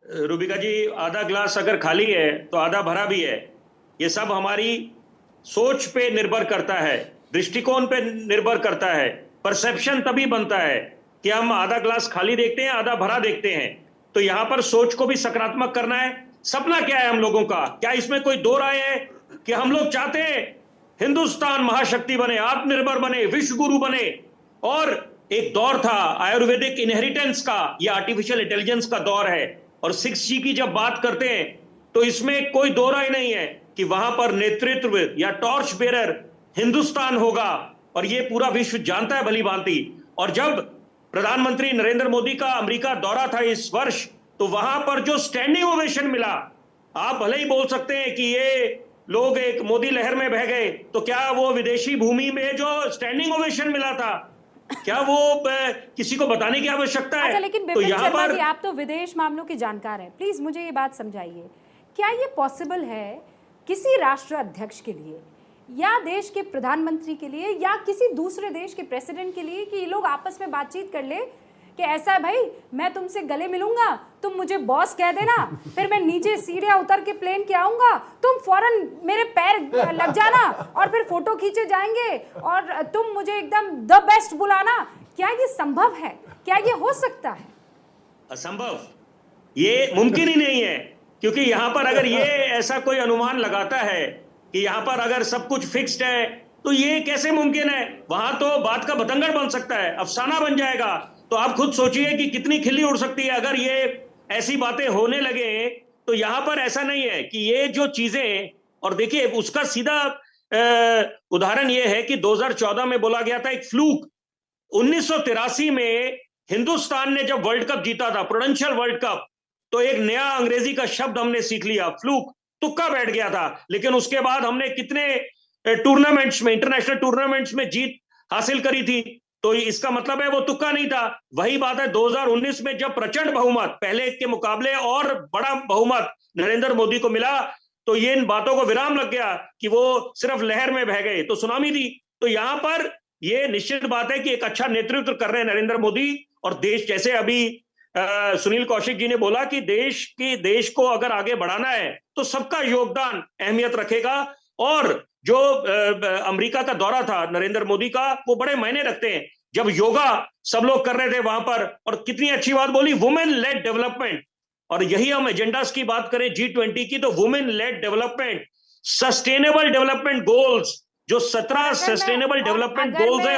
रूबिका जी, आधा ग्लास अगर खाली है तो आधा भरा भी है। ये सब हमारी सोच पे निर्भर करता है, दृष्टिकोण पे निर्भर करता है। परसेप्शन तभी बनता है कि हम आधा ग्लास खाली देखते हैं, आधा भरा देखते हैं। तो यहां पर सोच को भी सकारात्मक करना है। सपना क्या है हम लोगों का? क्या इसमें कोई दो राय है कि हम लोग चाहते हैं हिंदुस्तान महाशक्ति बने, आत्मनिर्भर बने, विश्व गुरु बने? और एक दौर था आयुर्वेदिक इनहेरिटेंस का, ये आर्टिफिशियल इंटेलिजेंस का दौर है। और 6G की जब बात करते हैं तो इसमें कोई दो राय नहीं है कि वहां पर नेतृत्व या टॉर्च बेरर हिंदुस्तान होगा। और ये पूरा विश्व जानता है भली भांति। और जब प्रधानमंत्री नरेंद्र मोदी का अमेरिका दौरा था इस वर्ष, तो वहां पर जो स्टैंडिंग ओवेशन मिला, आप भले ही बोल सकते हैं कि ये लोग एक मोदी लहर में बह गए, तो क्या वो विदेशी भूमि में जो स्टैंडिंग ओवेशन मिला था, क्या वो किसी को बताने की आवश्यकता है? अच्छा, लेकिन तो बिपिन यहाँ शर्मा पर जी, आप तो विदेश मामलों के जानकार हैं, प्लीज मुझे ये बात समझाइए, क्या ये पॉसिबल है किसी राष्ट्र अध्यक्ष के लिए या देश के प्रधानमंत्री के लिए या किसी दूसरे देश के प्रेसिडेंट के लिए कि ये लोग आपस में बातचीत कर ले कि ऐसा है भाई, मैं तुमसे गले मिलूंगा, तुम मुझे बॉस कह देना, फिर मैं नीचे सीढ़ियां उतर के प्लेन के आऊंगा, तुम फौरन मेरे पैर लग जाना और फिर फोटो खींचे जाएंगे और तुम मुझे एकदम द बेस्ट बुलाना? क्या ये संभव है? क्या ये हो सकता है? असंभव, ये मुमकिन ही नहीं है। क्योंकि यहां पर अगर ये ऐसा कोई अनुमान लगाता है कि यहां पर अगर सब कुछ फिक्स्ड है, तो ये कैसे मुमकिन है? वहां तो बात का बतंगड़ बन सकता है, अफसाना बन जाएगा। तो आप खुद सोचिए कि कितनी खिल्ली उड़ सकती है अगर ये ऐसी बातें होने लगे। तो यहां पर ऐसा नहीं है कि ये जो चीजें, और देखिए उसका सीधा उदाहरण ये है कि 2014 में बोला गया था एक फ्लूक। 1983 में हिंदुस्तान ने जब वर्ल्ड कप जीता था, प्रूडेंशियल वर्ल्ड कप, तो एक नया अंग्रेजी का शब्द हमने सीख लिया, फ्लूक। तुक्का बैठ गया था। लेकिन उसके बाद हमने कितने टूर्नामेंट्स में, इंटरनेशनल टूर्नामेंट्स में जीत हासिल करी थी। तो इसका मतलब है वो तुक्का नहीं था। वही बात है 2019 में जब प्रचंड बहुमत, पहले के मुकाबले और बड़ा बहुमत नरेंद्र मोदी को मिला, तो ये इन बातों को विराम लग गया कि वो सिर्फ लहर में बह गए, तो सुनामी दी। तो यहां पर ये निश्चित बात है कि एक अच्छा नेतृत्व कर रहे हैं नरेंद्र मोदी। और देश, जैसे अभी सुनील कौशिक जी ने बोला कि देश को अगर आगे बढ़ाना है तो सबका योगदान अहमियत रखेगा। और जो अमेरिका का दौरा था नरेंद्र मोदी का, वो बड़े मायने रखते हैं। जब योगा सब लोग कर रहे थे वहां पर, और कितनी अच्छी बात बोली, वुमेन लेड डेवलपमेंट। और यही हम एजेंडास की बात करें G20 की, तो women lead development, sustainable development goals, जो 17 सस्टेनेबल डेवलपमेंट गोल्स है